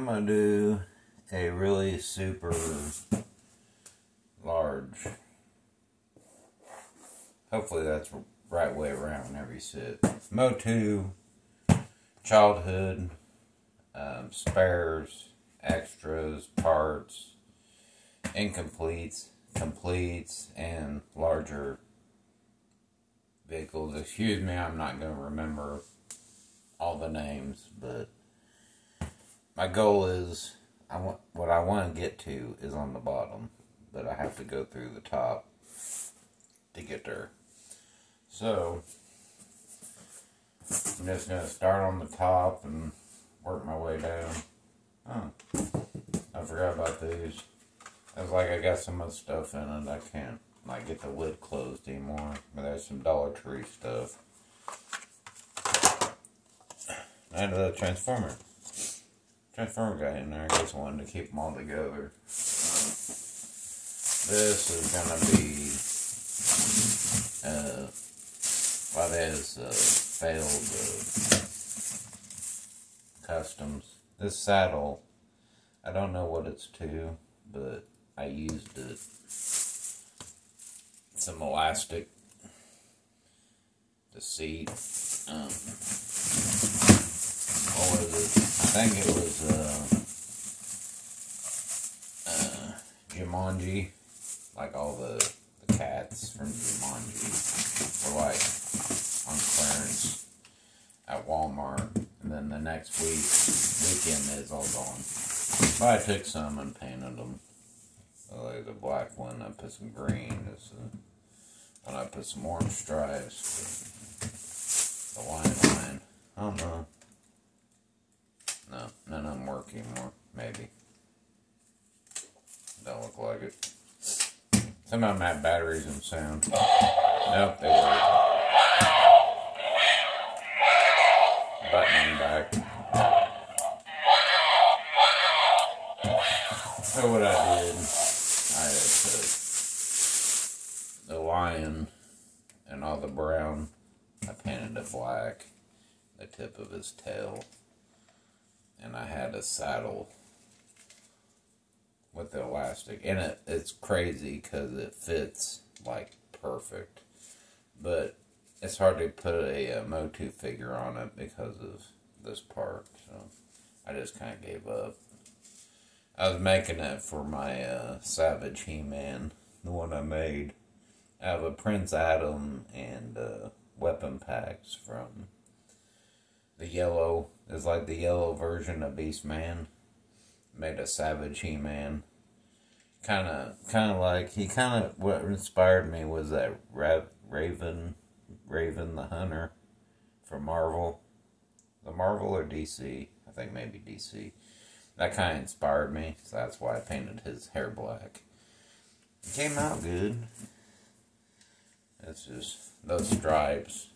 I'm going to do a really super large. Hopefully that's the right way around whenever you sit. Moti, childhood, spares, extras, parts, incompletes, completes, and larger vehicles. Excuse me, I'm not going to remember all the names, but my goal is, what I want to get to is on the bottom, but I have to go through the top to get there. So, I'm just going to start on the top and work my way down. Oh, I forgot about these. I was like, I got so much stuff in it, I can't like get the lid closed anymore. But there's some Dollar Tree stuff. And the Transformer guy in there. I just wanted to keep them all together. This is gonna be well, there's failed customs. This saddle, I don't know what it's to, but I used it. Some elastic, the seat. What was it? I think it was Jumanji, like all the cats from Jumanji were like on clearance at Walmart, and then the next weekend it's all gone. But I took some and painted them. Like the black one, I put some green. And I put some orange stripes. The line. I don't know. No, none of them work anymore. Maybe. Don't look like it. Some of them have batteries and sound. Nope, they work. Button back. So what I did, I put the lion and all the brown. I painted it black. The tip of his tail. And I had a saddle with the elastic. And it's crazy because it fits like perfect. But it's hard to put a Moti figure on it because of this part. So I just kind of gave up. I was making it for my Savage He-Man, the one I made. I have a Prince Adam and weapon packs from the yellow. It's like the yellow version of Beastman. Made a Savage He-Man. Kind of like, what inspired me was that Raven the Hunter from Marvel. The Marvel or DC? I think maybe DC. That kind of inspired me, so that's why I painted his hair black. It came out good. It's just, those stripes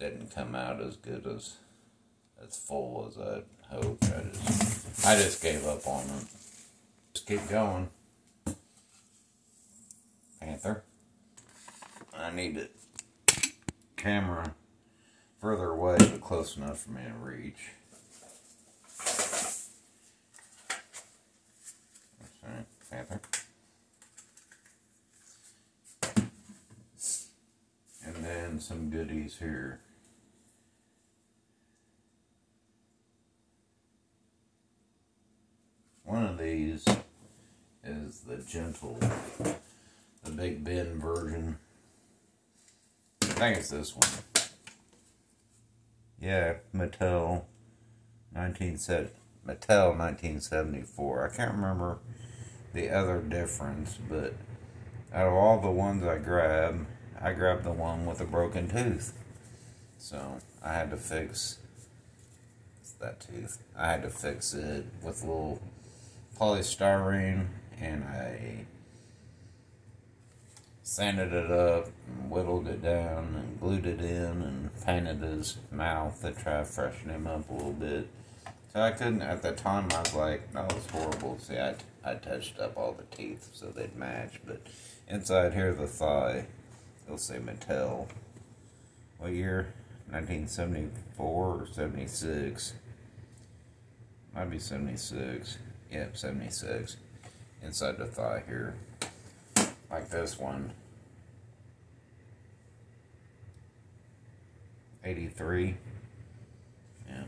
didn't come out as good as full as I hoped. I just gave up on it. Just keep going. Panther. I need it. Camera further away, but close enough for me to reach. Panther. And then some goodies here. One of these is the Gentle, the Big Ben version. I think it's this one. Yeah, Mattel 1974. I can't remember the other difference, but out of all the ones I grabbed the one with a broken tooth. So I had to fix that tooth. I had to fix it with a little polystyrene, and I sanded it up and whittled it down and glued it in and painted his mouth to try to freshen him up a little bit. So I couldn't, at the time I was like, that was horrible. See, I touched up all the teeth so they'd match, but inside here the thigh, it'll say Mattel. What year? 1974 or 76. Might be 76. Yep, 76. Inside the thigh here. Like this one. 83. Yeah.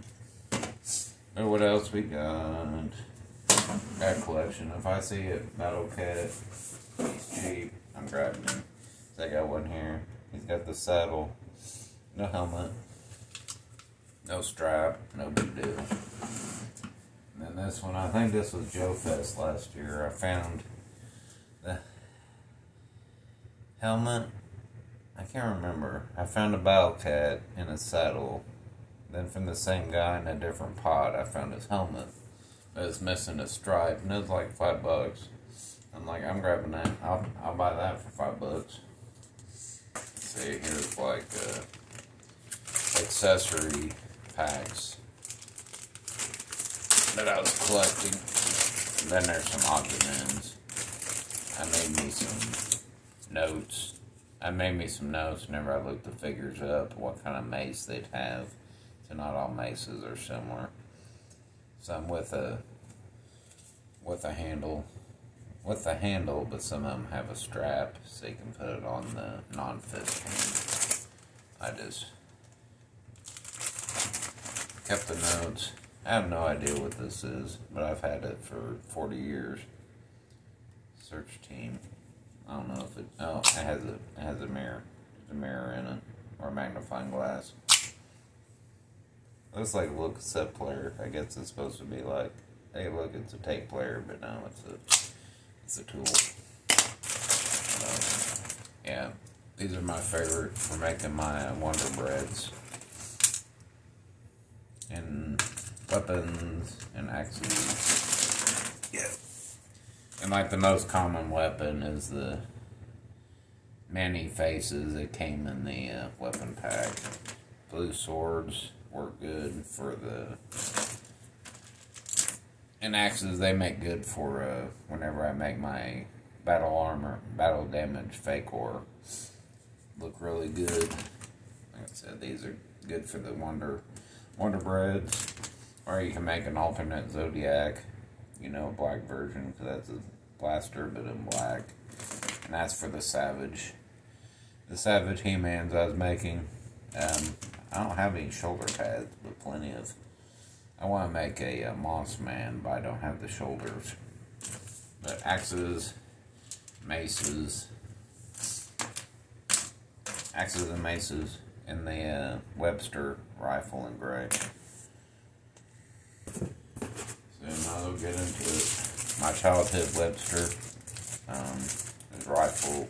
But what else we got? That collection. If I see a Mattel cat, he's cheap, I'm grabbing him. So I got one here. He's got the saddle, no helmet, no strap, no big deal. And then this one, I think this was Joe Fest last year. I found the helmet. I can't remember. I found a battle cat in a saddle. Then from the same guy in a different pot, I found his helmet. It was missing a stripe, and it was like $5. I'm like, I'm grabbing that. I'll buy that for $5. See, here's like accessory packs that I was collecting. And then there's some odds and ends. I made me some notes. Whenever I looked the figures up, what kind of mace they'd have. So not all maces are similar. Some with a handle. With the handle, but some of them have a strap so you can put it on the non-fist hand. I just kept the notes. I have no idea what this is, but I've had it for 40 years. Search team. I don't know if it. Oh, it has a mirror. There's a mirror in it, or a magnifying glass. Looks like a little cassette player. I guess it's supposed to be like, hey, look, it's a tape player, but no, it's a tool. Yeah, these are my favorite for making my Wonder Breads. And weapons and axes. Yeah. And like the most common weapon is the many faces that came in the weapon pack. Blue swords work good for the... And axes, they make good for whenever I make my battle armor, battle damage fake ore. Look really good. Like I said, these are good for the Wonder Breads. Or you can make an alternate Zodiac, you know, black version, because that's a blaster, but in black. And that's for the Savage. The Savage He-Mans I was making. I don't have any shoulder pads, but plenty of... I want to make a Moss Man, but I don't have the shoulders. But axes, maces, and maces, and the Webster rifle in gray. So now we'll get into it. My childhood Webster, his rifle,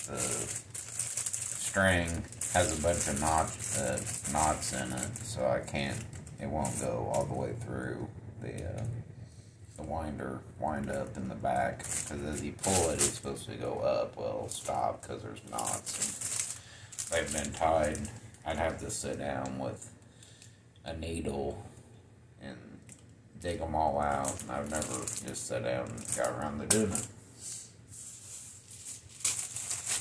the string has a bunch of knots in it, so it won't go all the way through the wind up in the back, because as you pull it, it's supposed to go up. Well, it'll stop because there's knots and they've been tied. I'd have to sit down with a needle and dig them all out, and I've never just sat down and got around to doing it.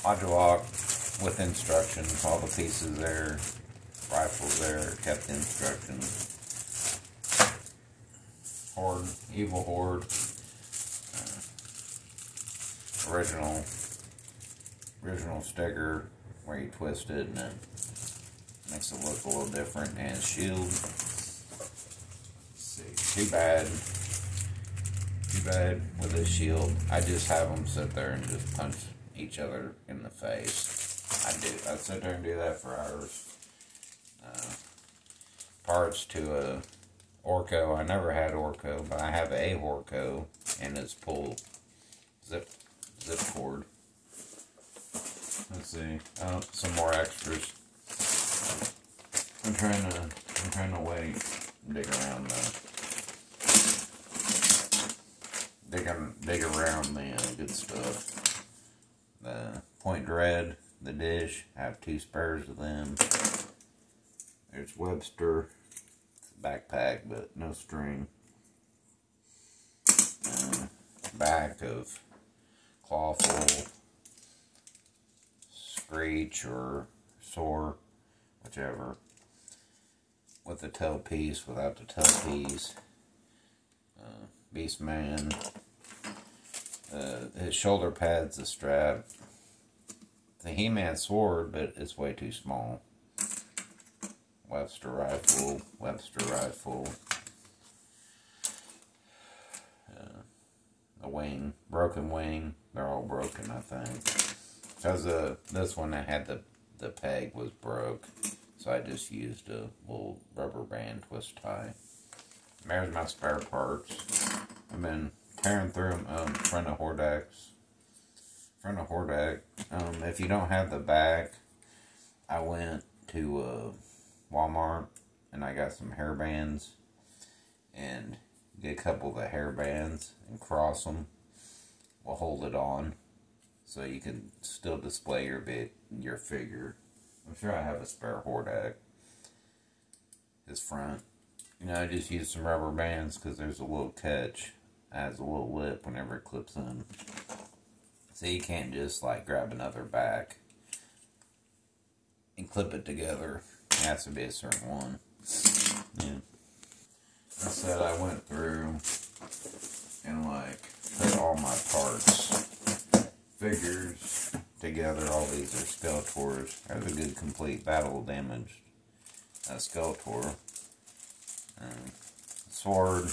Modulock with instructions, all the pieces there, rifles there, kept instructions. Horde, Evil Horde, original sticker where you twist it and it makes it look a little different. And shield. Let's see, too bad with this shield. I just have them sit there and just punch each other in the face. I sit there and do that for hours. Parts to a Orco. I never had Orco, but I have a Orco, and it's pull zip cord. Let's see. Oh, some more extras. I'm trying to wait, dig around the good stuff. The Point Dread, the dish. I have 2 spares of them. There's Webster. It's a backpack, but no string. Back of Clawful, Screech, or Soar, whichever. With the tail piece, without the tail piece. Beastman. His shoulder pad's a strap. The He-Man sword, but it's way too small. Webster rifle. A wing, broken wing. They're all broken, I think. Because this one that had the peg was broke, so I just used a little rubber band twist tie. There's my spare parts. I've been tearing through them. Friend of Hordak's. If you don't have the back, I went to Walmart and I got some hair bands and get a couple of the hair bands and cross them. We'll hold it on so you can still display your figure. I'm sure I have a spare Hordak. His front. You know, I just used some rubber bands because there's a little catch. It has a little lip whenever it clips in. So you can't just like grab another back and clip it together. It has to be a certain one. Yeah. I said I went through and like put all my parts, figures together. All these are Skeletors. There's a good complete battle damaged Skeletor. Sword,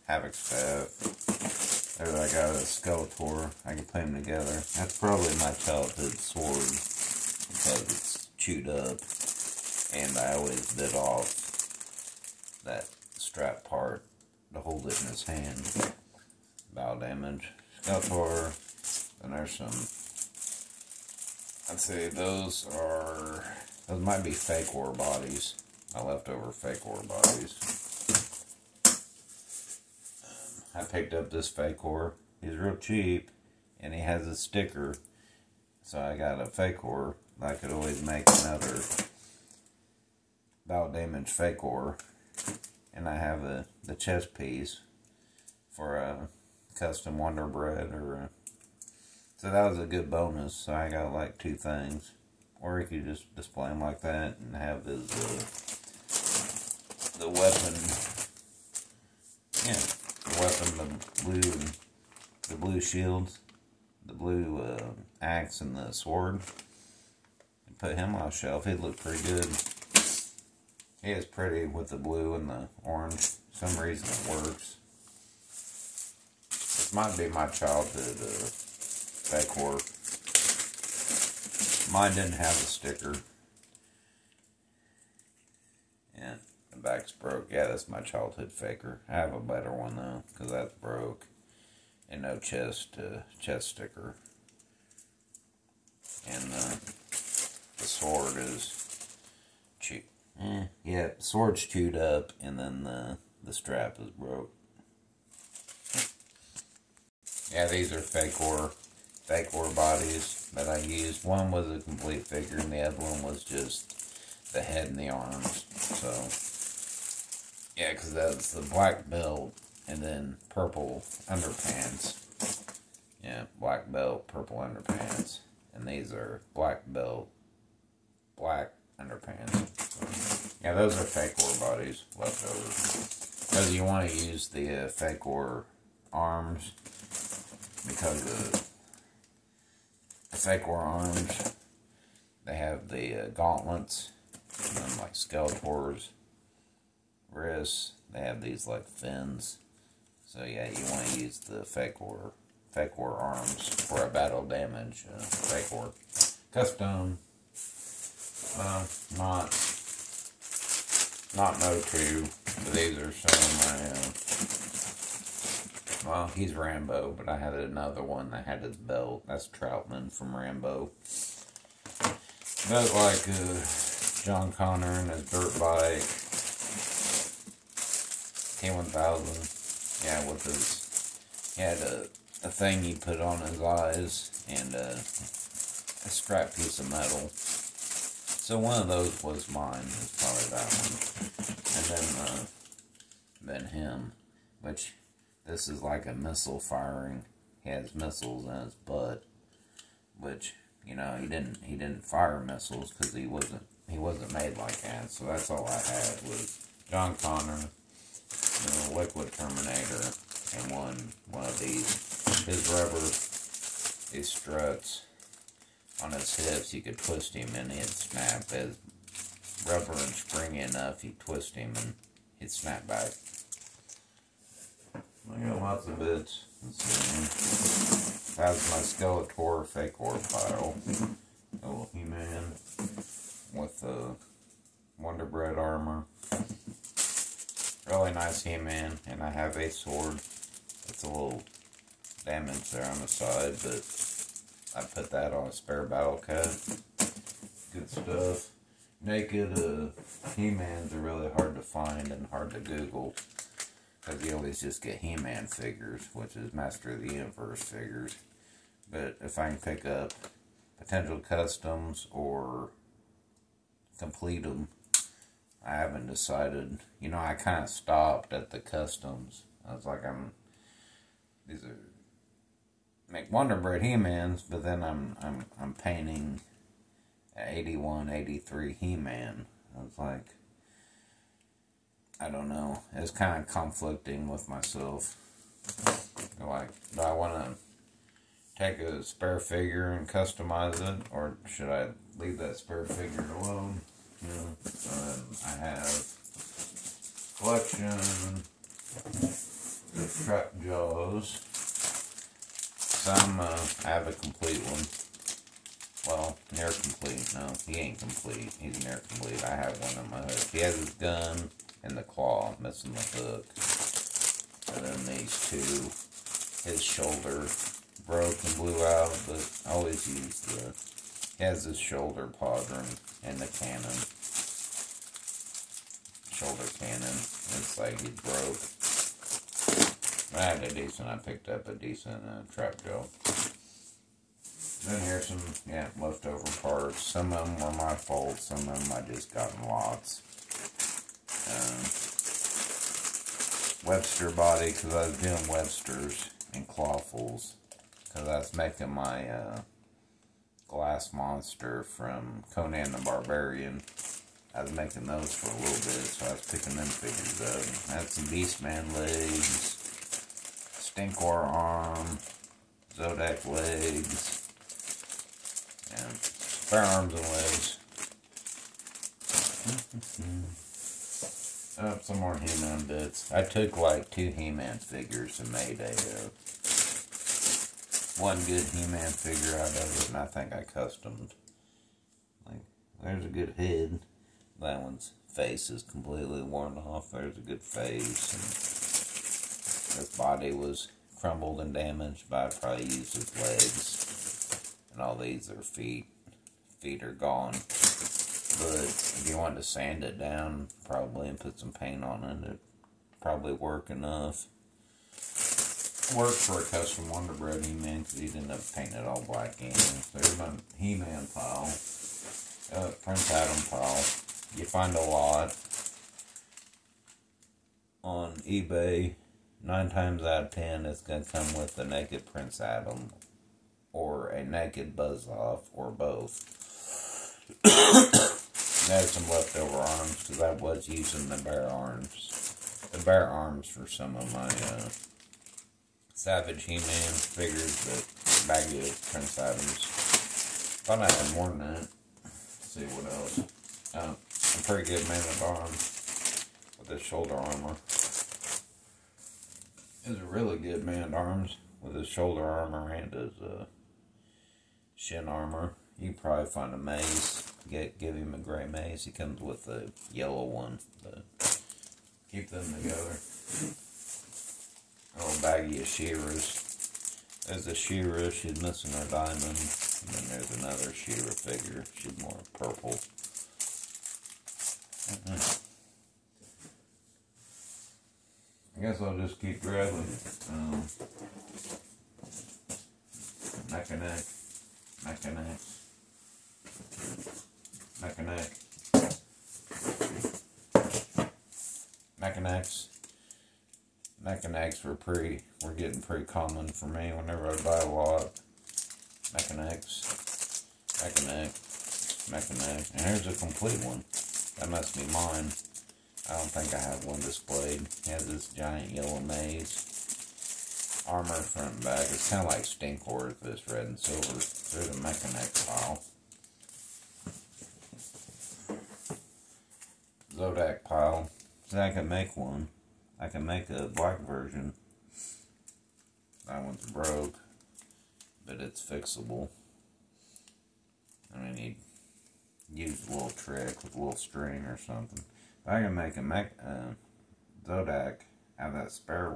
Havoc Staff. There I got a Skeletor. I can put them together. That's probably my childhood sword because it's chewed up. And I always bit off that strap part to hold it in his hand. Battle damage. Skeletor. And there's some, I'd say those might be fake ore bodies. My leftover fake ore bodies. I picked up this fake ore. He's real cheap, and he has a sticker. So I got a fake ore. I could always make another battle damage fake ore. And I have the chest piece for a custom Wonder Bread. So that was a good bonus. So I got like two things. Or you could just display them like that and have his the weapon. Yeah. Weapon, the blue shields, the blue axe, and the sword. And put him on a shelf. He'd look pretty good. He is pretty with the blue and the orange. For some reason it works. This might be my childhood fake ore. Mine didn't have a sticker. And the back's broke. Yeah, that's my childhood faker. I have a better one though, because that's broke. And no chest sticker. And the sword is chewed. Yeah, the sword's chewed up, and then the strap is broke. Yeah, these are fake ore bodies that I used. One was a complete figure, and the other one was just the head and the arms. So, yeah, because that's the black belt and then purple underpants. Yeah, black belt, purple underpants. And these are black belt, black underpants. Yeah, those are fake ore bodies left over. Because you want to use the fake ore arms. Because the fake ore arms, they have the gauntlets. And then like Skeletor's wrists, they have these like fins. So yeah, you want to use the fake ore arms for a battle damage fake ore. Custom, not moti, but these are some well, he's Rambo, but I had another one that had his belt. That's Troutman from Rambo. But like John Connor and his dirt bike. T-1000. Yeah, with his, he had a thing he put on his eyes and a scrap piece of metal. So one of those was mine. It's probably that one. And then him, which this is like a missile firing. He has missiles in his butt, which, you know, he didn't fire missiles because he wasn't made like that. So that's all I had was John Connor, you know, Liquid Terminator, and one of these. His rubber, these struts on his hips, you could twist him and he'd snap. As rubber and springy enough, you twist him and he'd snap back. I got lots of bits. Let's see. That's my Skeletor fake ore pile. Little He-Man with the Wonder Bread armor. Really nice He-Man, and I have a sword. It's a little damaged there on the side, but I put that on a spare battle cut. Good stuff. Naked He-Mans are really hard to find and hard to Google, because you always just get He-Man figures, which is Master of the Universe figures. But if I can pick up potential customs or complete them, I haven't decided. You know, I kind of stopped at the customs. I was like, these are make Wonder Bread He-Mans, but then I'm painting 81, 83 He-Man. I was like, I don't know. It's kind of conflicting with myself. Like, do I want to take a spare figure and customize it, or should I leave that spare figure alone? You know, I have collection of trap jaws. Some I have a complete one. Well, near complete. No, he ain't complete. He's near complete. I have one on my hook. He has his gun and the claw, missing the hook. And then these two, his shoulder broke and blew out, but I always use he has his shoulder pattern and the cannon. Shoulder cannon. It's like he broke. I had a decent, I picked up a decent trap jaw. Then here's some, leftover parts. Some of them were my fault, some of them I just got in lots. Webster body, because I was doing Websters and clawfuls. Because I was making my glass monster from Conan the Barbarian. I was making those for a little bit, so I was picking them figures up. I had some Beastman legs, Stinkor arm, Zodak legs, and spare arms and legs. Some more He-Man bits. I took like 2 He-Man figures and made a one good He-Man figure out of it, and I think I customed. Like, there's a good head. That one's face is completely worn off. There's a good face. And his body was crumbled and damaged, but I probably used his legs. And all these are feet. Feet are gone. But if you wanted to sand it down, probably, and put some paint on it, it'd probably work enough. Worked for a custom Wonder Bread He-Man, because he ended up painting it all black in. There's my He-Man pile. Prince Adam pile. You find a lot on eBay. 9 times out of 10, it's going to come with a naked Prince Adam or a naked Buzz-Off or both. There's some leftover arms, because I was using the bare arms. The bare arms for some of my Savage He-Man figures, but baggy of Prince Adams. Thought I had more than that. Let's see what else. A pretty good Man-at-Arms with his shoulder armor. It's a really good Man-at-Arms with his shoulder armor and his shin armor. You can probably find a mace. Give him a gray mace. He comes with a yellow one, but keep them together. A little baggie of She-Ra's. There's a She-Ra. She's missing her diamond. And then there's another She-Ra figure. She's more purple. I guess I'll just keep grabbing. Neck and neck. Neck and neck. Neck and neck. Neck and necks. Neck and necks were getting pretty common for me whenever I buy a lot. Neck and necks. Neck and neck. Neck and neck. And here's a complete one. That must be mine. I don't think I have one displayed. It has this giant yellow maze. armor front and back. It's kind of like Stinkor, this red and silver. There's a Mechanic pile. Zodak pile. See, I can make one. I can make a black version. That one's broke, but it's fixable. I mean, you use a little trick with a little string or something. But I can make a Zodak out of that spare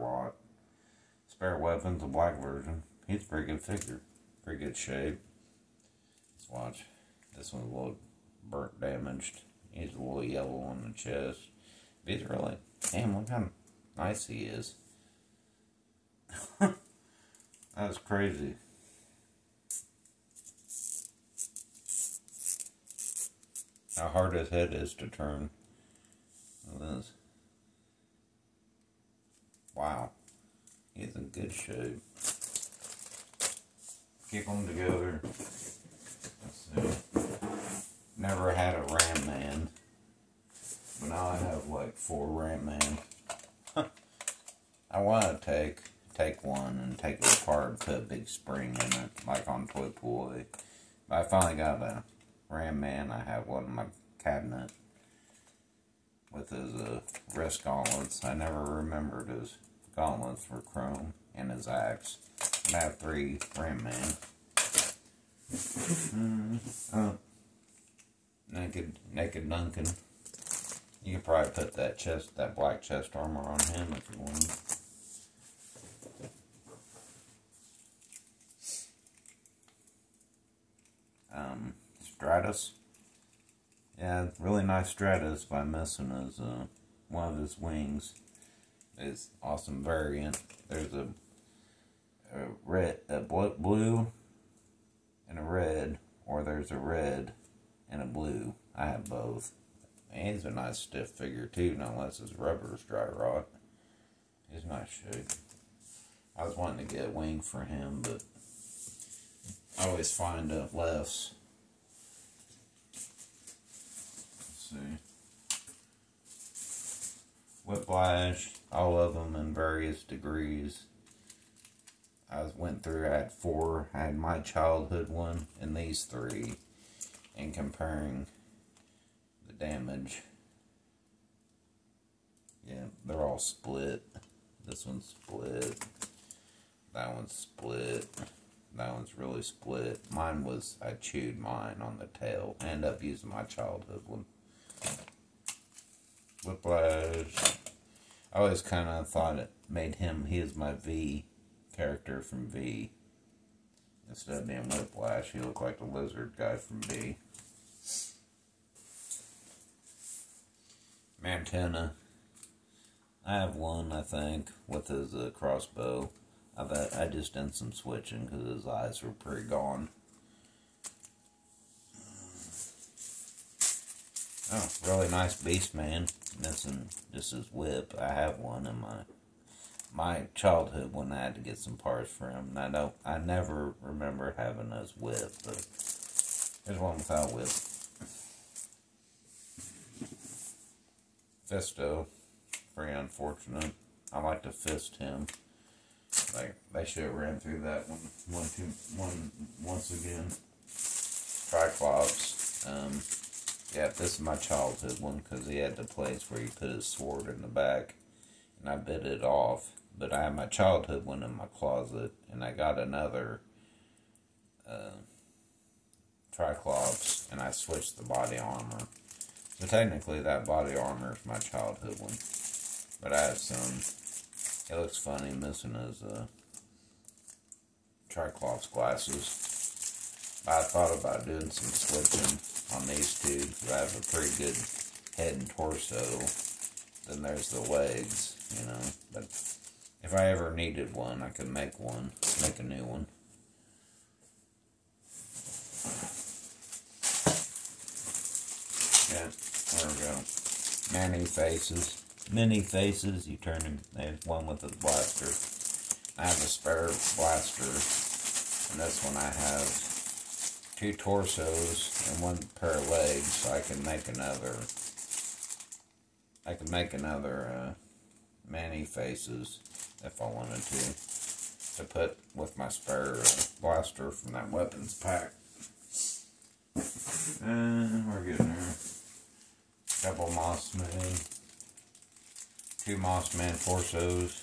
weapons, a black version. He's a pretty good figure. Pretty good shape. Let's watch. This one's a little burnt, damaged. He's a little yellow on the chest. But he's really, damn, look how nice he is. That was crazy. How hard his head is to turn. Look at this. Wow. He's in good shape. Keep them together. Let's see. Never had a Ram Man. But now I have like 4 Ram Man. I want to take one and take it apart and put a big spring in it, like on Toy Pool. But I finally got a Ram Man. I have one in my cabinet with his wrist gauntlets. I never remembered his gauntlets for chrome and his axe. And I have 3 Ram Man. Naked Duncan. You could probably put that black chest armor on him if you want. Stratus. Yeah, really nice Stratus by missing his one of his wings. It's awesome variant. There's a blue and a red, or there's a red and a blue. I have both. And he's a nice stiff figure too, unless his rubber's dry rot. He's nice shape. I was wanting to get a wing for him, but I always find less. Let's see. Whiplash, all of them in various degrees. I went through, I had 4. I had my childhood one and these 3. And comparing the damage. Yeah, they're all split. This one's split. That one's split. That one's really split. Mine was, I chewed mine on the tail. I ended up using my childhood one. Whiplash. I always kind of thought it made him, he is my V character from V. Instead of being Whiplash, he looked like the lizard guy from V. Mantenna. I have one, I think, with his crossbow. I just did some switching because his eyes were pretty gone. Oh, really nice Beast Man. Missing just his whip. I have one in my childhood when I had to get some parts for him. And I never remember having his whip, but there's one without whip. Fisto, very unfortunate. I like to fist him. Like they should have ran through that one once again. Triclops. Yeah, this is my childhood one because he had the place where he put his sword in the back, and I bit it off. But I have my childhood one in my closet, and I got another Triclops, and I switched the body armor. So technically that body armor is my childhood one. But I have some, it looks funny missing his Triclops glasses. I thought about doing some switching on these two, because I have a pretty good head and torso. Then there's the legs, you know. But if I ever needed one, I could make a new one. Yeah, there we go. Mini faces, you turn him, there's one with a blaster. I have a spare blaster, and this one I have 2 torsos and 1 pair of legs, so I can make another many faces if I wanted to. to put with my spare blaster from that weapons pack. And we're getting there. Couple Mossman, 2 Mossman torsos,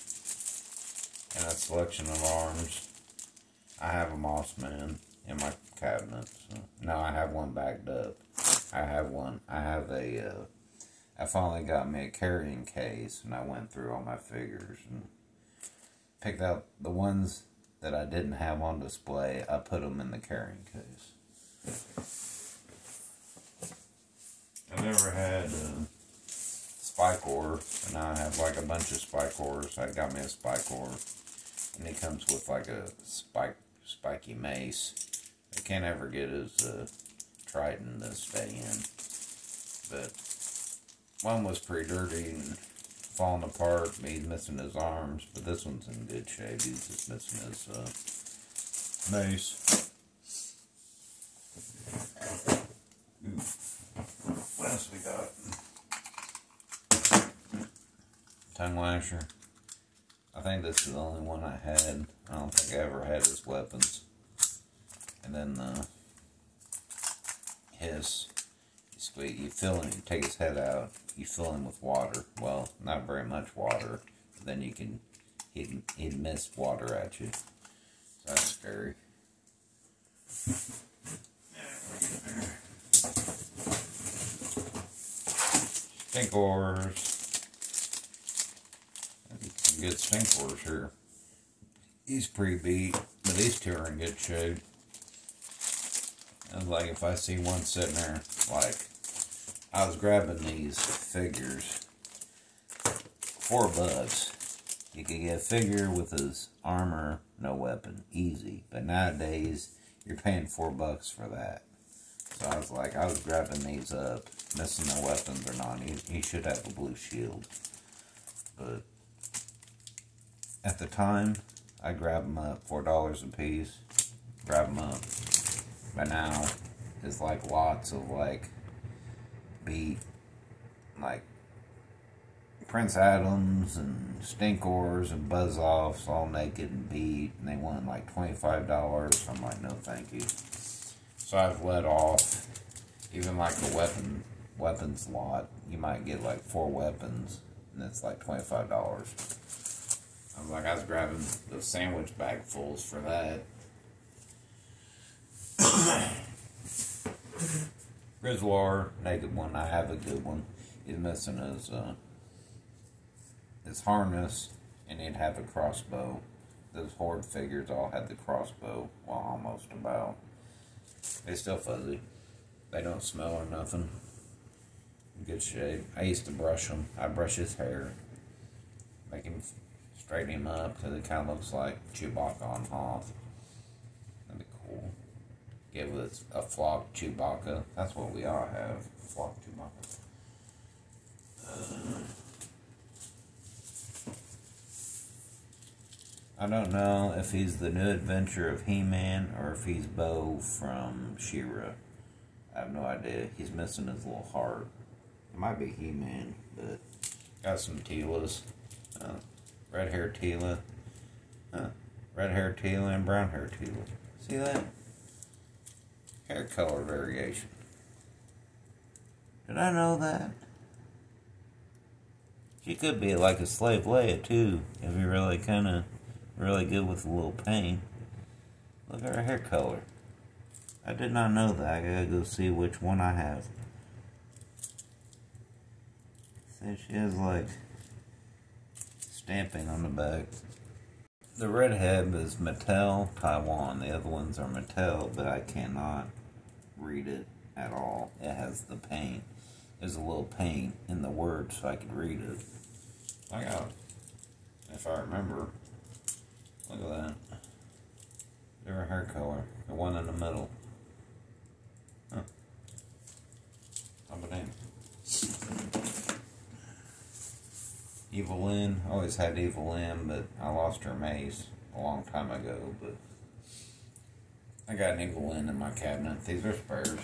and a selection of arms. I have a Mossman in my cabinet. So. No, I have one backed up. I have one. I have a, I finally got me a carrying case, and I went through all my figures and picked out the ones that I didn't have on display. I put them in the carrying case. I never had a spike ore, and now I have like a bunch of spike ores. I got me a spike ore, and it comes with like a spiky mace. I can't ever get his trident to stay in, but one was pretty dirty and falling apart. He's missing his arms, but this one's in good shape. He's just missing his mace. Ooh. What else we got? Tongue lasher. I think this is the only one I had. I don't think I ever had his weapons. And then his, you fill him, you take his head out, you fill him with water. Well, not very much water. But then you can, he'd miss water at you. So that's scary. Stink ores. Some good stink ores here. He's pretty beat, but these two are in good shape. And like if I see one sitting there, like I was grabbing these figures, $4. You could get a figure with his armor, no weapon, easy. But nowadays, you're paying $4 for that. So I was like, I was grabbing these up, missing no weapons or not. He should have a blue shield. But at the time, I grabbed them up, $4 a piece. Grab them up. But now, it's like lots of like beat, like Prince Adams and Stinkors and Buzz Offs all naked and beat, and they want like $25. I'm like, no thank you. So I've let off, even like the weapons lot, you might get like 4 weapons, and it's like $25. I was like, I was grabbing the sandwich bag fulls for that. Grizzlar, naked one, I have a good one. He's missing his harness, and he'd have a crossbow. Those Horde figures all had the crossbow, well, almost about. They still fuzzy. They don't smell or nothing. In good shape. I used to brush them. I brush his hair. Make him, straighten him up, because it kind of looks like Chewbacca on Hoth. That'd be cool. Give it a flock Chewbacca. That's what we all have. Flock Chewbacca. I don't know if he's the new adventure of He-Man or if he's Bo from She-Ra. I have no idea. He's missing his little heart. It might be He-Man, but got some Teelas. Red-haired Teela. Red-haired Teela and brown-haired Teela. See that? Hair color variation. Did I know that? She could be like a slave Leia too, if you're really really good with a little paint. Look at her hair color. I did not know that. I gotta go see which one I have. See, she has like stamping on the back. The redhead is Mattel, Taiwan. The other ones are Mattel, but I cannot read it at all. It has the paint. There's a little paint in the words so I could read it. I got, if I remember, look at that. Different hair color. The one in the middle. Huh. How about name? Evil Lynn. I always had Evil Lynn, but I lost her mace a long time ago. But I got an Evil Lynn in my cabinet. These are spares.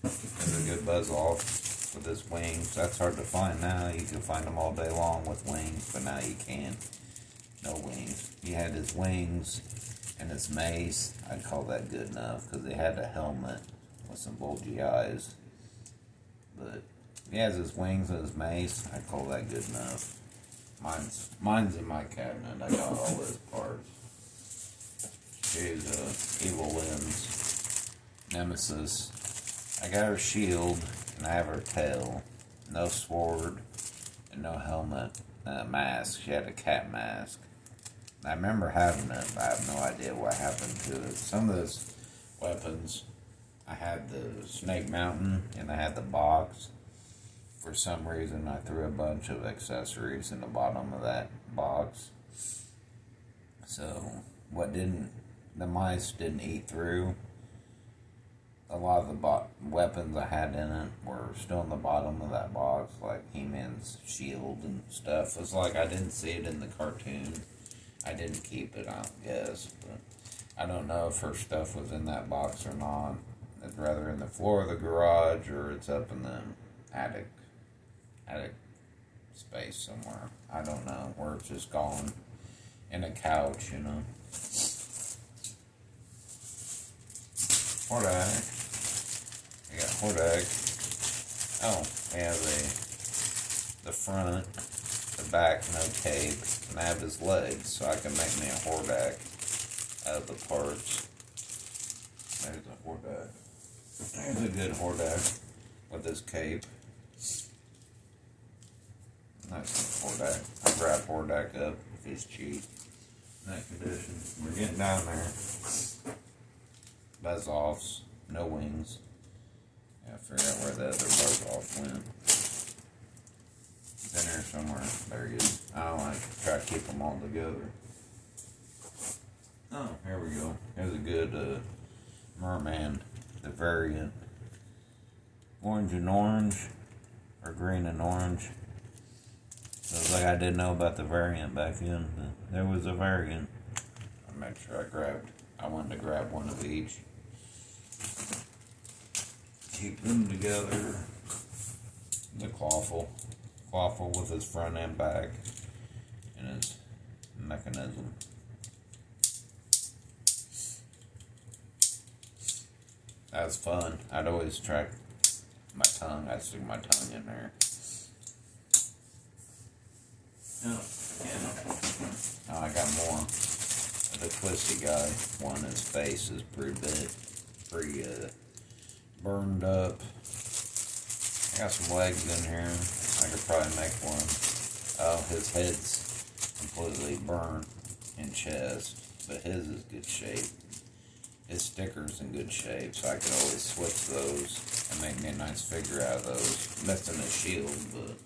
There's a good buzz off with his wings. That's hard to find now. You can find them all day long with wings, but now you can't. no wings. He had his wings and his mace. I'd call that good enough because he had a helmet with some bulgy eyes. But if he has his wings and his mace, I'd call that good enough. Mine's in my cabinet. I got all his parts. She's Evil Limbs, Nemesis. I got her shield and I have her tail. No sword and no helmet. Mask. She had a cat mask. I remember having it, but I have no idea what happened to it. Some of those weapons, I had the Snake Mountain and I had the box. For some reason, I threw a bunch of accessories in the bottom of that box. So, the mice didn't eat through. A lot of the weapons I had in it were still in the bottom of that box, like He-Man's shield and stuff. It's like I didn't see it in the cartoon. I didn't keep it, I guess. But I don't know if her stuff was in that box or not. It's rather in the floor of the garage or it's up in the attic space somewhere. I don't know, where it's just gone in a couch, you know. Hordak. I got Hordak. Oh, we have the front, the back, no tape, and I have his legs, so I can make me a Hordak out of the parts. There's a Hordak. There's a good Hordak with his cape. Nice Hordak. I grab Hordak up if he's cheap. In that condition. We're getting down there. Buzz-offs. No wings. Gotta figure out where the other Buzz-off went. He's in there somewhere. There he is. I don't like to try to keep them all together. Oh, here we go. Here's a good merman. The variant. Orange and orange. Or green and orange. So it's like I didn't know about the variant back then, but there was a variant. I'll make sure I wanted to grab one of each. Keep them together. The clawful with his front and back, and his mechanism. That was fun. I'd always track my tongue. I'd stick my tongue in there. Oh, yeah. Oh, I got more. The twisty guy. One, his face is pretty burned up. I got some legs in here. I could probably make one. Oh, his head's completely burnt in chest, but his is good shape. His sticker's in good shape, so I could always switch those and make me a nice figure out of those. Missing a shield, but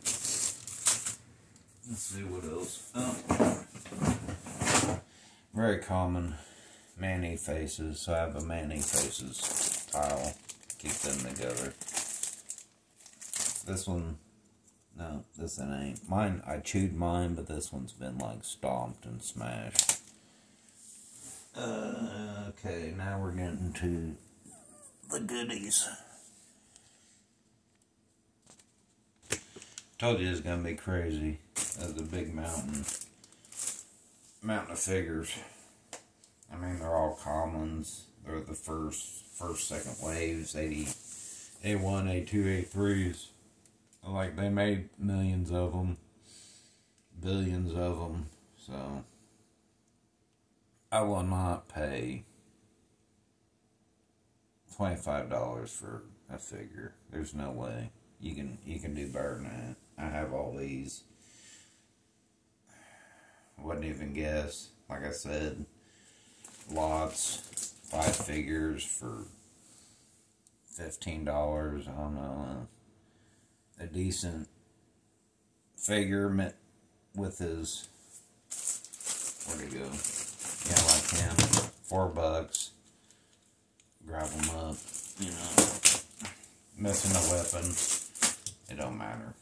let's see what else. Oh. Very common Manny faces, so I have a Manny faces tile. Keep them together. This one, no, this one ain't. Mine, I chewed mine, but this one's been like stomped and smashed. Okay, now we're getting to the goodies. Told you it's gonna be crazy. That's a big mountain of figures. I mean, they're all commons. They're the first, second waves, 80, A1, A2, A3s. Like, they made millions of them, billions of them, so I will not pay $25 for a figure. There's no way. You can do better than that. I have all these. Wouldn't even guess. Like I said, lots, 5 figures for $15. I don't know. A decent figure with his, where'd he go? Yeah, like him. $4. Grab them up. You know, missing a weapon. It don't matter.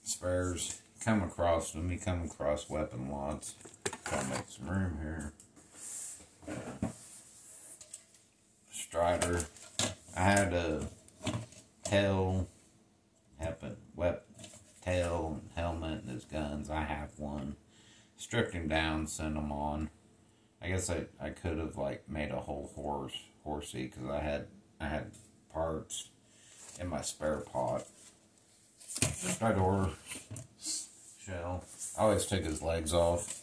Spares. Come across them. You come across weapon lots. Try to make some room here. Strider. I had a tail, tail and helmet and his guns. I have one. stripped him down, sent him on. I guess I could have like made a whole horsey because I had parts in my spare pot. My door shell. I always took his legs off.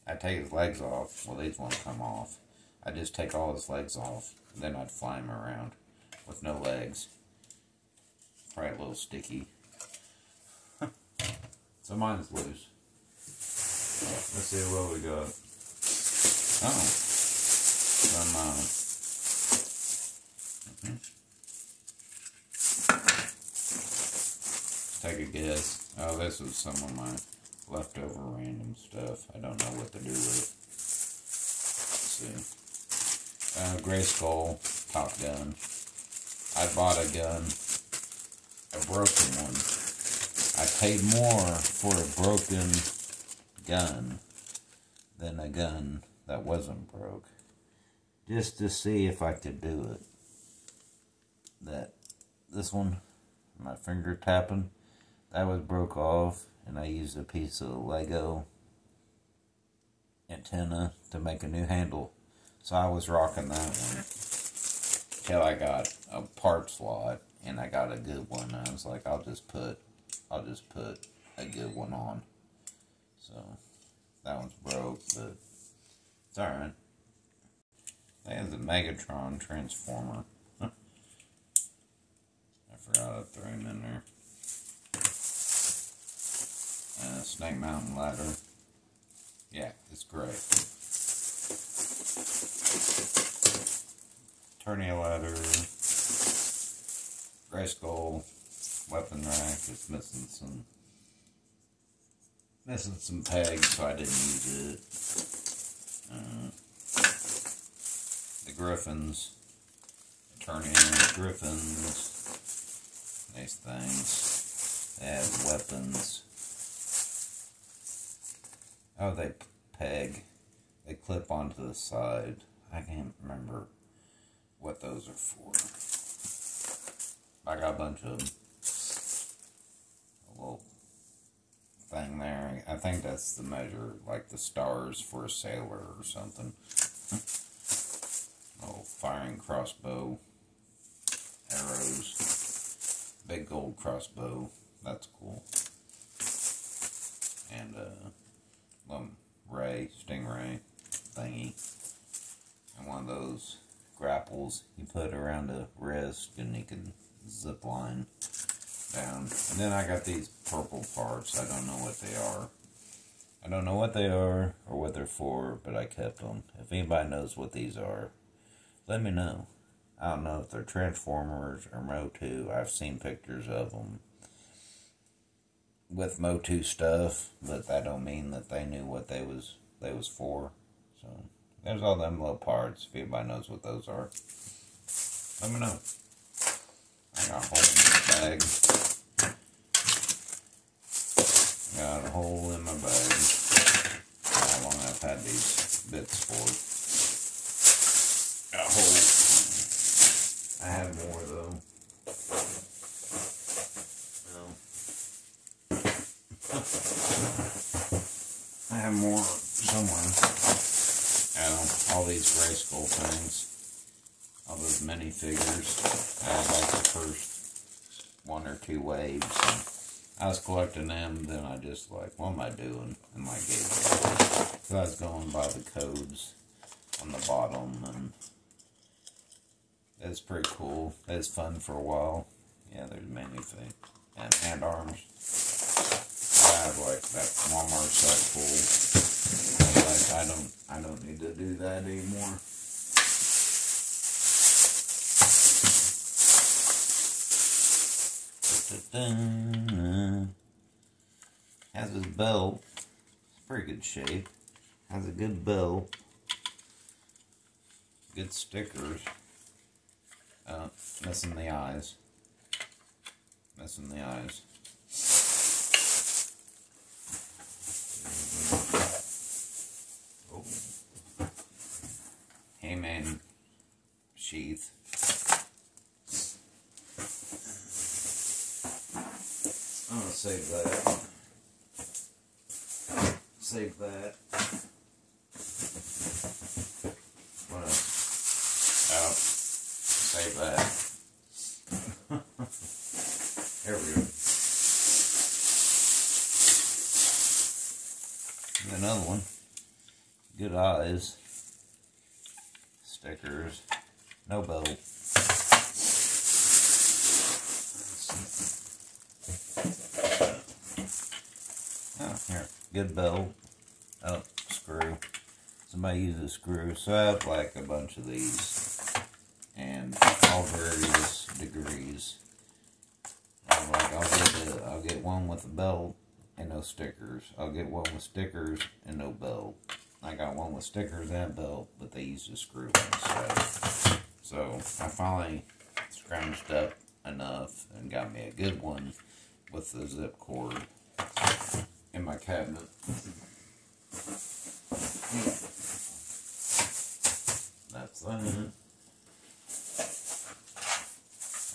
I take his legs off. Well, these won't come off. I just take all his legs off, and then I'd fly him around with no legs. Probably a little sticky. So mine's loose. Let's see what we got. Oh, Let's take a guess. Oh, this is some of my leftover random stuff. I don't know what to do with it. Let's see. Gray Skull Top Gun. I bought a gun, a broken one. I paid more for a broken gun than a gun that wasn't broke, just to see if I could do it. This one, my finger tapping, that was broke off, and I used a piece of Lego antenna to make a new handle. So I was rocking that one till I got a parts lot, and I got a good one. I was like, I'll just put a good one on. So that one's broke, but it's alright. That is a Megatron Transformer. I forgot to throw him in there. Snake Mountain Ladder. Yeah, it's great. Attorney Ladder. Gray Skull weapon rack. It's missing some pegs, so I didn't use it. The Griffins. Attorney Griffins. Nice things. They have weapons. Oh, they peg. They clip onto the side. I can't remember what those are for. I got a bunch of them. A little thing there. I think that's the measure, like the stars for a sailor or something. Little firing crossbow. Arrows. Big gold crossbow. That's cool. And stingray thingy, and one of those grapples you put around the wrist and you can zip line down. And then I got these purple parts. I don't know what they are. I don't know what they are or what they're for, but I kept them. If anybody knows what these are, let me know. I don't know if they're Transformers or Motu. I've seen pictures of them with Motu stuff, but that don't mean that they knew what they was for. So there's all them little parts. If anybody knows what those are, let me know. I got a hole in this bag. Got a hole in my bag. How long I've had these bits for. Got a hole. I have more though. I have more somewhere. All these Gray Skull things. All those minifigures. I had like the first 1 or 2 waves. And I was collecting them, then I just like, what am I doing? And like gave it away. So I was going by the codes on the bottom, and it's pretty cool. It's fun for a while. Yeah, there's many things. And hand arms. I have like that Walmart set full. Like I don't need to do that anymore. Has his belt. It's pretty good shape. Has a good belt. Good stickers. Missing the eyes. Missing the eyes. Oh. Hey-Man sheath. I'm gonna save that. save that. What else? Oh, save that. There we go. And another one. Good eyes. Stickers. No belt. Oh, here. Good belt. Oh, screw. Somebody used a screw. So I have like a bunch of these. And all various degrees. Like I'll get one with a belt and no stickers. I'll get one with stickers and no belt. I got one with stickers and belt, but they used a screw instead. So I finally scrounged up enough and got me a good one with the zip cord in my cabinet. That's that.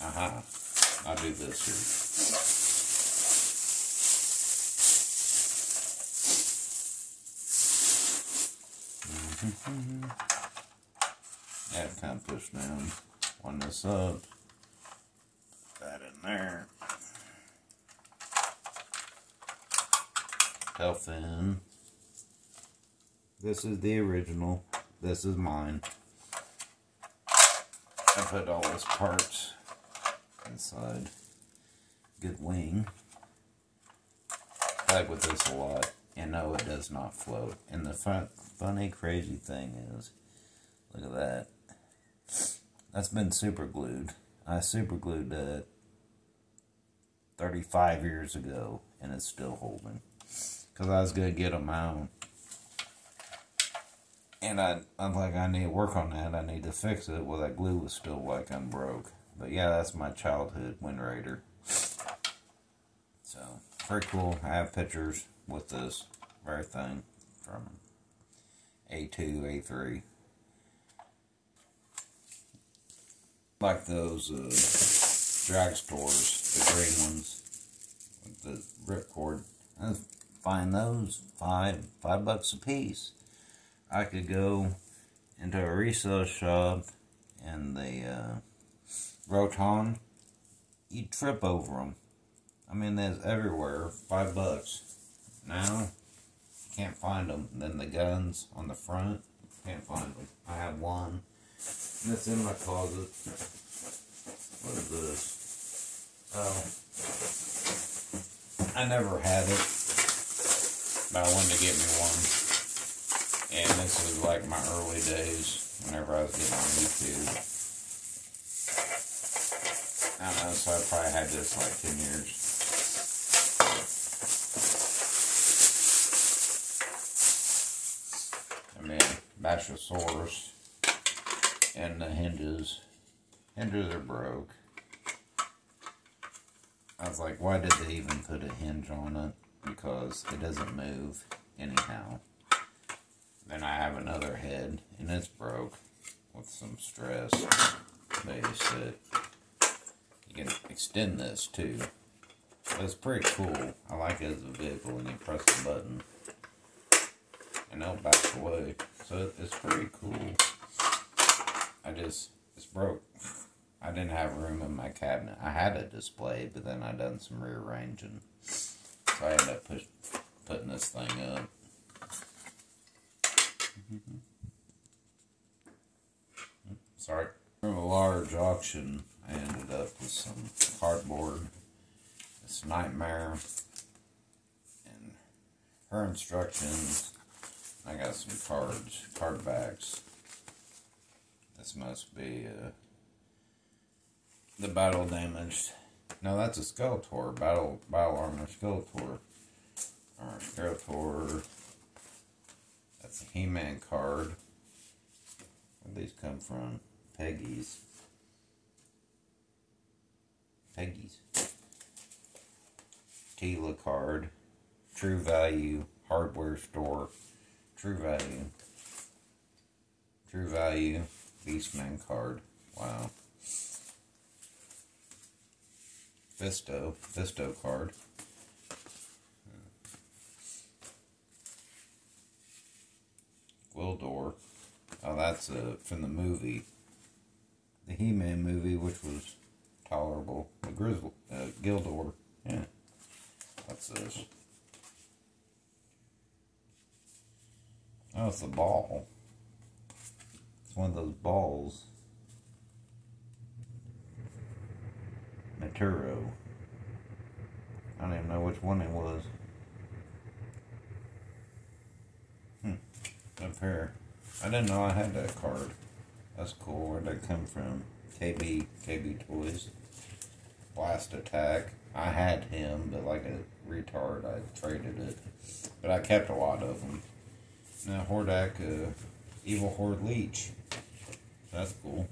Aha. I'll do this here. Yeah, kind of push down. One this up. Put that in there. Elf in. This is the original. This is mine. I put all these parts inside. Good wing. I play with this a lot. And no, it does not float. And the funny, crazy thing is, look at that. That's been super glued. I super glued that 35 years ago, and it's still holding. Because I was going to get them out. And I'm like, I need to work on that. I need to fix it. Well, that glue was still like unbroke. But yeah, that's my childhood Wind Raider. So, pretty cool. I have pictures with this very thing from A2, A3. Like those drag stores, the green ones with the ripcord. I find those $5 a piece. I could go into a resale shop in the Roton. You'd trip over them. I mean, there's everywhere. $5. Now, can't find them. Then the guns on the front, can't find them. I have one. And it's in my closet. What is this? Oh. I never had it. But I wanted to get me one. And this is like my early days. Whenever I was getting on YouTube. I don't know, so I probably had this like 10 years. I mean, Bashosaurus and the hinges are broke. I was like, why did they even put a hinge on it? Because it doesn't move anyhow. Then I have another head, and it's broke with some stress. Basic. You can extend this too. But it's pretty cool. I like it as a vehicle when you press the button. And it'll back away. So it's pretty cool. It's broke. I didn't have room in my cabinet. I had a display, but then I done some rearranging. So I ended up putting this thing up. Sorry. From a large auction, I ended up with some cardboard. This Nightmare. And her instructions. I got some card backs. This must be the battle damaged. No, that's a Skeletor. Battle armor Skeletor. Or Skeletor. That's a He-Man card. Where'd these come from? Peggy's. Tila card. True Value. Hardware Store. True Value. Beastman card. Wow. Fisto card. Gwildor. Oh, that's from the movie. The He-Man movie, which was tolerable. The Gildor. Yeah. What's this? Oh, it's a ball. It's one of those balls. Maturo. I don't even know which one it was. Up here. I didn't know I had that card. That's cool. Where'd that come from? KB Toys. Blast Attack. I had him, but like a retard, I traded it. But I kept a lot of them. Now, Hordak, Evil Horde Leech. That's cool.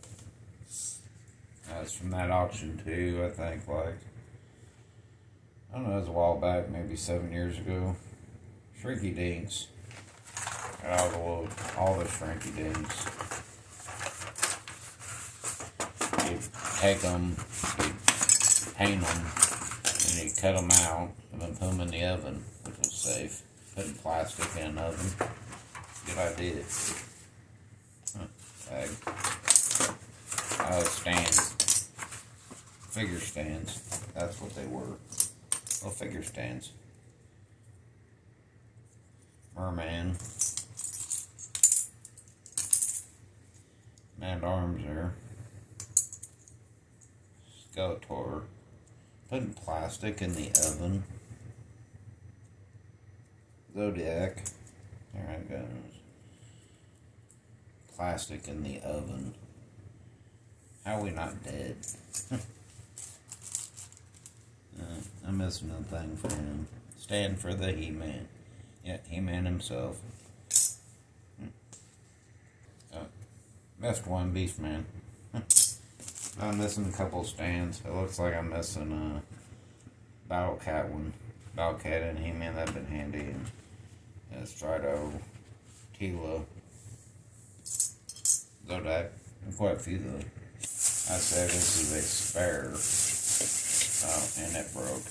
That's from that auction, too, I think, like. I don't know, it was a while back, maybe 7 years ago. Shrinky Dinks. All the Shrinky Dinks. You take them, you paint them, and you cut them out, and then put them in the oven, which was safe. Putting plastic in an oven. Good idea. Bag. Stands. Figure stands. That's what they were. Little figure stands. Merman. Man-at-Arms there. Skeletor. Putting plastic in the oven. Zodiac. There it goes. Plastic in the oven. How are we not dead? I'm missing a thing for him. Stand for the He-Man. Yeah, He-Man himself. Missed one, Beast Man. I'm missing a couple stands. It looks like I'm missing a Battle Cat one. Battle Cat and He-Man, that'd been handy. And Strido, Tila, Zodak, and quite a few though. I said this is a spair. Oh, and it broke.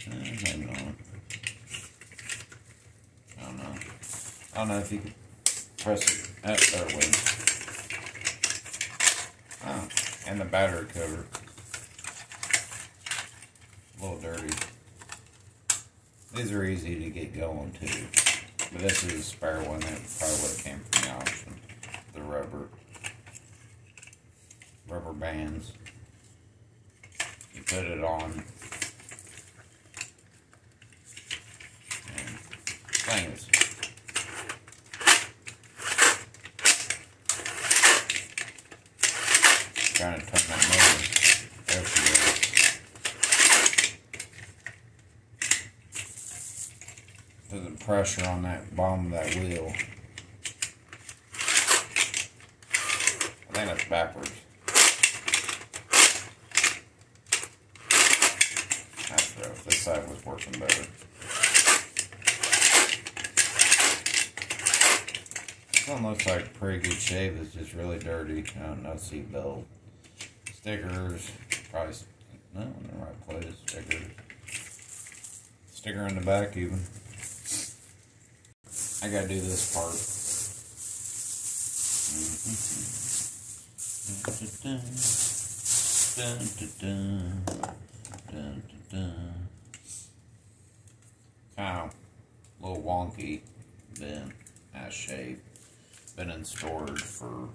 Maybe not. I don't know. I don't know if you could press it. There it went. Oh, and the battery cover. A little dirty. These are easy to get going too. But this is a spare one that probably would have came from the auction. The rubber bands. You put it on. And things. Trying to turn that motor. There she goes. Put the pressure on that bottom of that wheel. I think that's backwards. That's rough. This side was working better. This one looks like pretty good shape. It's just really dirty. No seat belt. Stickers. Probably no in the right place. Stickers. Sticker in the back even. I gotta do this part. Kind of a little wonky, been out of shape. Been in storage for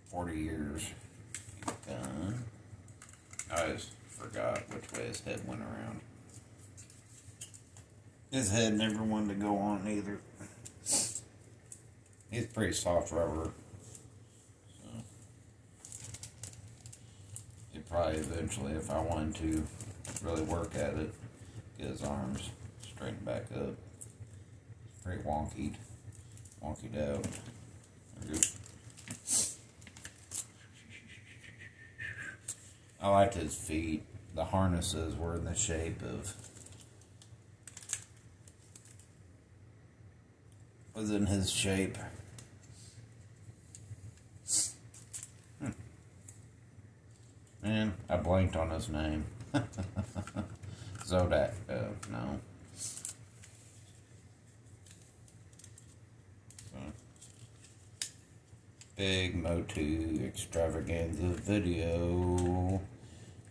40 years. Done. I just forgot which way his head went around. His head never wanted to go on either. He's pretty soft rubber. So he'd probably eventually, if I wanted to really work at it, get his arms straightened back up. Pretty wonkied out. I liked his feet. The harnesses were in the shape of, was in his shape. Man, I blanked on his name. Zodak, no. So, big Motu extravaganza video.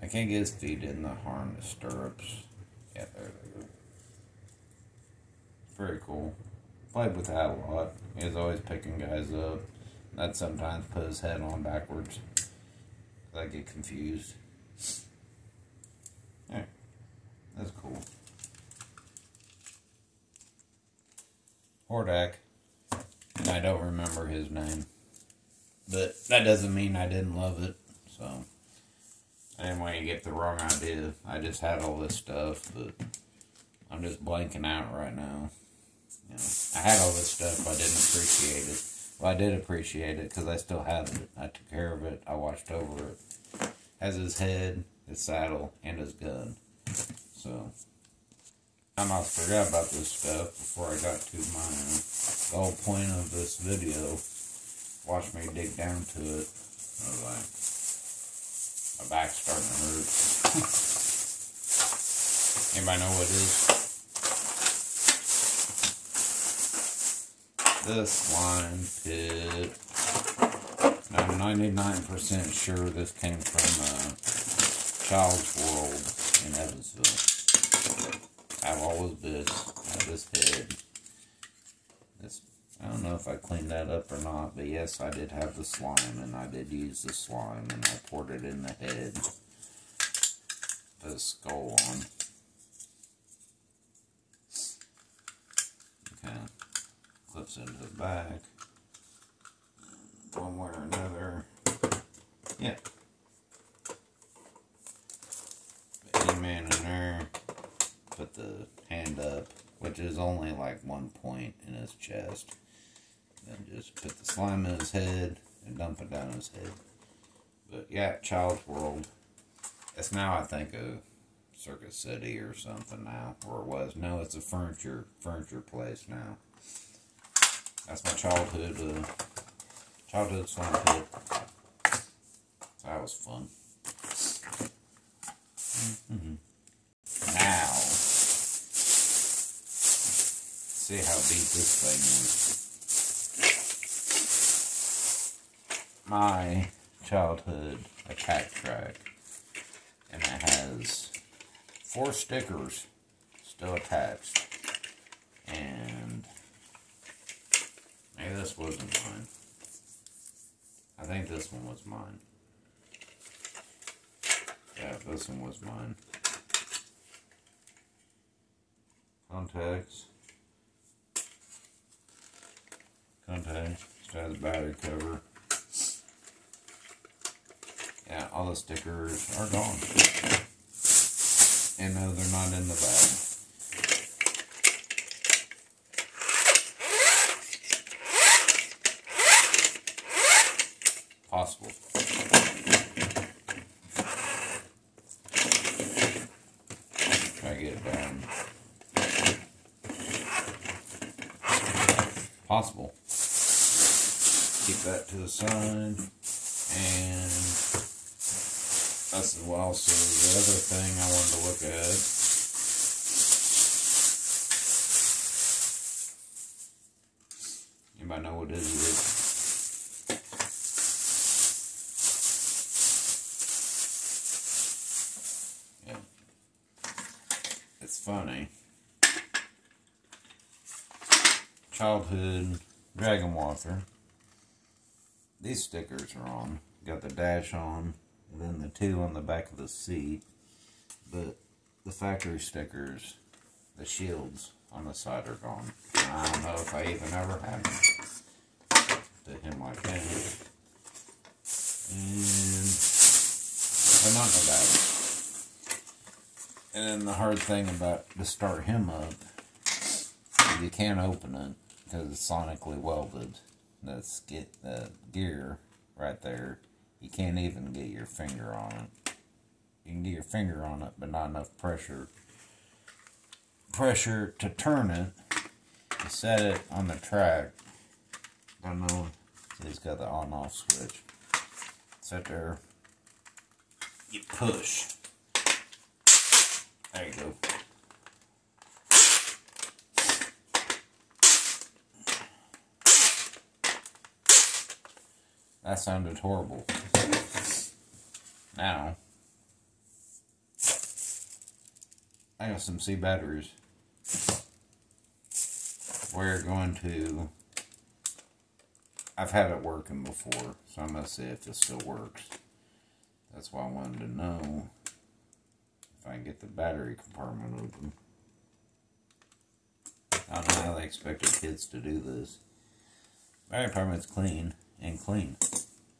I can't get his feet in the harness stirrups. Yeah, there they go. Very cool. Played with that a lot. He was always picking guys up. I'd sometimes put his head on backwards. I get confused. Yeah, that's cool. Hordak. And I don't remember his name. But that doesn't mean I didn't love it. So, I didn't want you to get the wrong idea. I just had all this stuff, but I'm just blanking out right now. You know, I had all this stuff, I didn't appreciate it. Well, I did appreciate it because I still have it. I took care of it. I watched over it. Has his head, his saddle, and his gun. So, I almost forgot about this stuff before I got to mine. The whole point of this video, watch me dig down to it. I was like, my back's starting to hurt. Anybody know what it is? This slime pit. I'm 99% sure this came from Child's World in Evansville. I have all his bits. I have his head. This, I don't know if I cleaned that up or not, but yes, I did have the slime, and I did use the slime, and I poured it in the head. Put a skull on. Okay. Clips into the back. One way or another. Yeah. E-man in there. Put the hand up, which is only like 1 point in his chest. Then just put the slime in his head and dump it down his head. But yeah, Child's World. It's now, I think, a Circuit City or something now. Or it was. No, it's a furniture place now. That's my childhood slime pit. That was fun. Now, see how deep this thing is. My childhood attack track, and it has 4 stickers still attached, and maybe this wasn't mine. I think this one was mine. Yeah, this one was mine. Contacts. Still has a battery cover. Yeah, all the stickers are gone. And no, they're not in the bag. Possible. Try to get it down. Possible. Keep that to the side. And that's also the other thing I wanted to look at. Anybody know what it is? It's funny. Childhood Dragon Wather. These stickers are on. Got the dash on, and then the 2 on the back of the seat. But the factory stickers, the shields on the side are gone. And I don't know if I even ever had them to him like that. And they're not no bad. And then the hard thing about to start him up, you can't open it because it's sonically welded. That's the gear right there. You can't even get your finger on it. You can get your finger on it, but not enough pressure to turn it. You set it on the track. I don't know. It's got the on-off switch. Set there. You push. There you go. That sounded horrible. Now, I got some C batteries. We're going to... I've had it working before, so I'm going to see if it still works. That's why I wanted to know if I can get the battery compartment open. I don't know how they expected kids to do this. Battery compartment's clean and clean.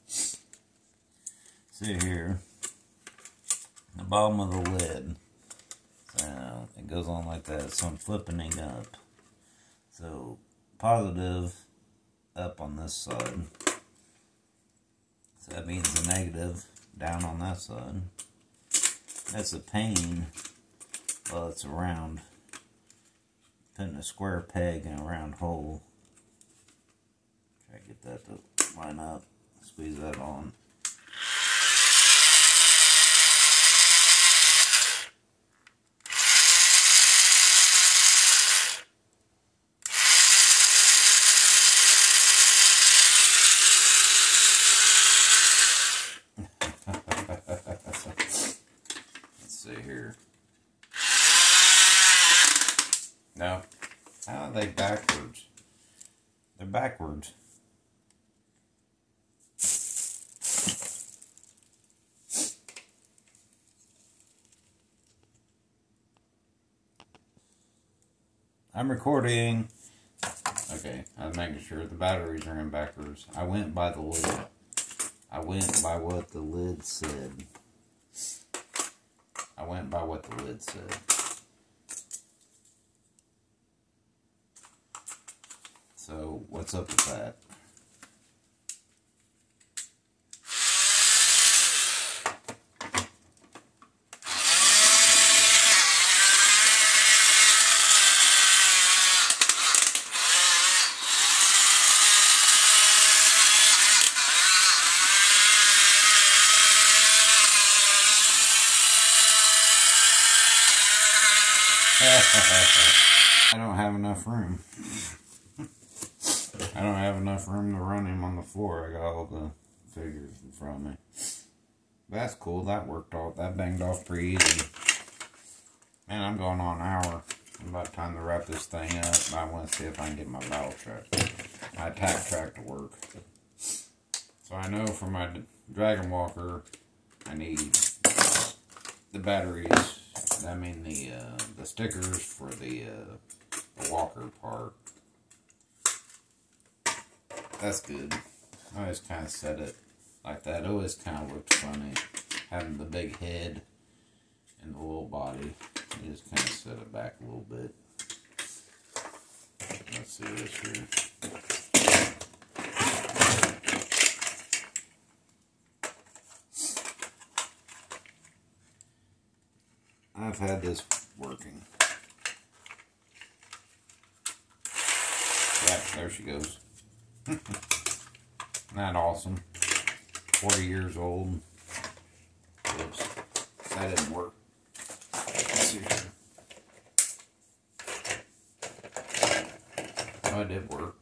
See here, the bottom of the lid. So it goes on like that, so I'm flipping it up. So positive up on this side. So that means the negative down on that side. That's a pain. Well, it's a round. Putting a square peg in a round hole. Try to get that to line up. Squeeze that on. Here. No. How are they backwards? They're backwards. I'm recording. Okay, I'm making sure the batteries are in backwards. I went by the lid. I went by what the lid said. I went by what the lid said. So, what's up with that? I don't have enough room. I don't have enough room to run him on the floor. I got all the figures in front of me. That's cool. That worked out. That banged off pretty easy. Man, I'm going on an hour. It's about time to wrap this thing up. I want to see if I can get my battle track, my attack track to work. So I know for my Dragon Walker, I need the batteries. I mean the stickers for the walker part. That's good. I always kind of set it like that. It always kind of looked funny having the big head and the little body. You just kind of set it back a little bit. Let's see this here. I've had this working. Yeah, there she goes. Isn't that awesome? 40 years old. Oops. That didn't work. Let's see here. Oh, it did work.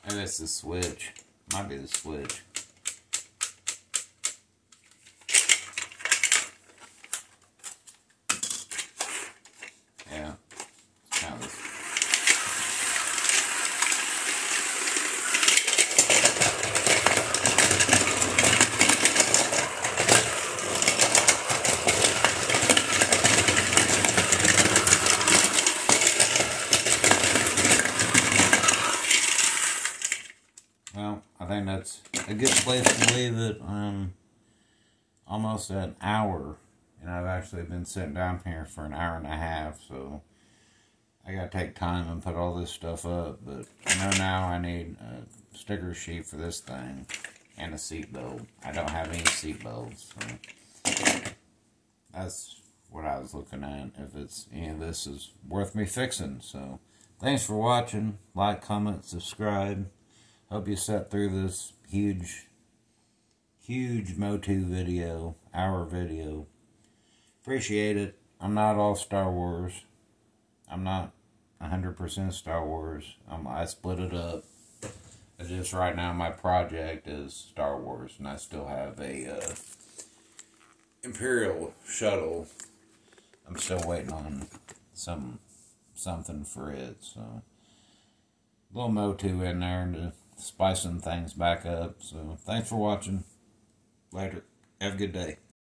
Maybe it's the switch. Might be the switch. Yeah. Kind of this. Well, I think that's a good place to leave it. Almost an hour. And I've actually been sitting down here for an hour and a half. So I got to take time and put all this stuff up. But I know now I need a sticker sheet for this thing. And a seat belt. I don't have any seat belts. So that's what I was looking at. If it's any of this is worth me fixing. So thanks for watching. Like, comment, subscribe. Hope you sat through this huge Motu video, hour video. Appreciate it. I'm not all Star Wars. I'm not 100% Star Wars. I split it up. It's just right now my project is Star Wars, and I still have a Imperial shuttle. I'm still waiting on something for it, so a little Motu in there to spice some things back up. So thanks for watching. Later. Have a good day.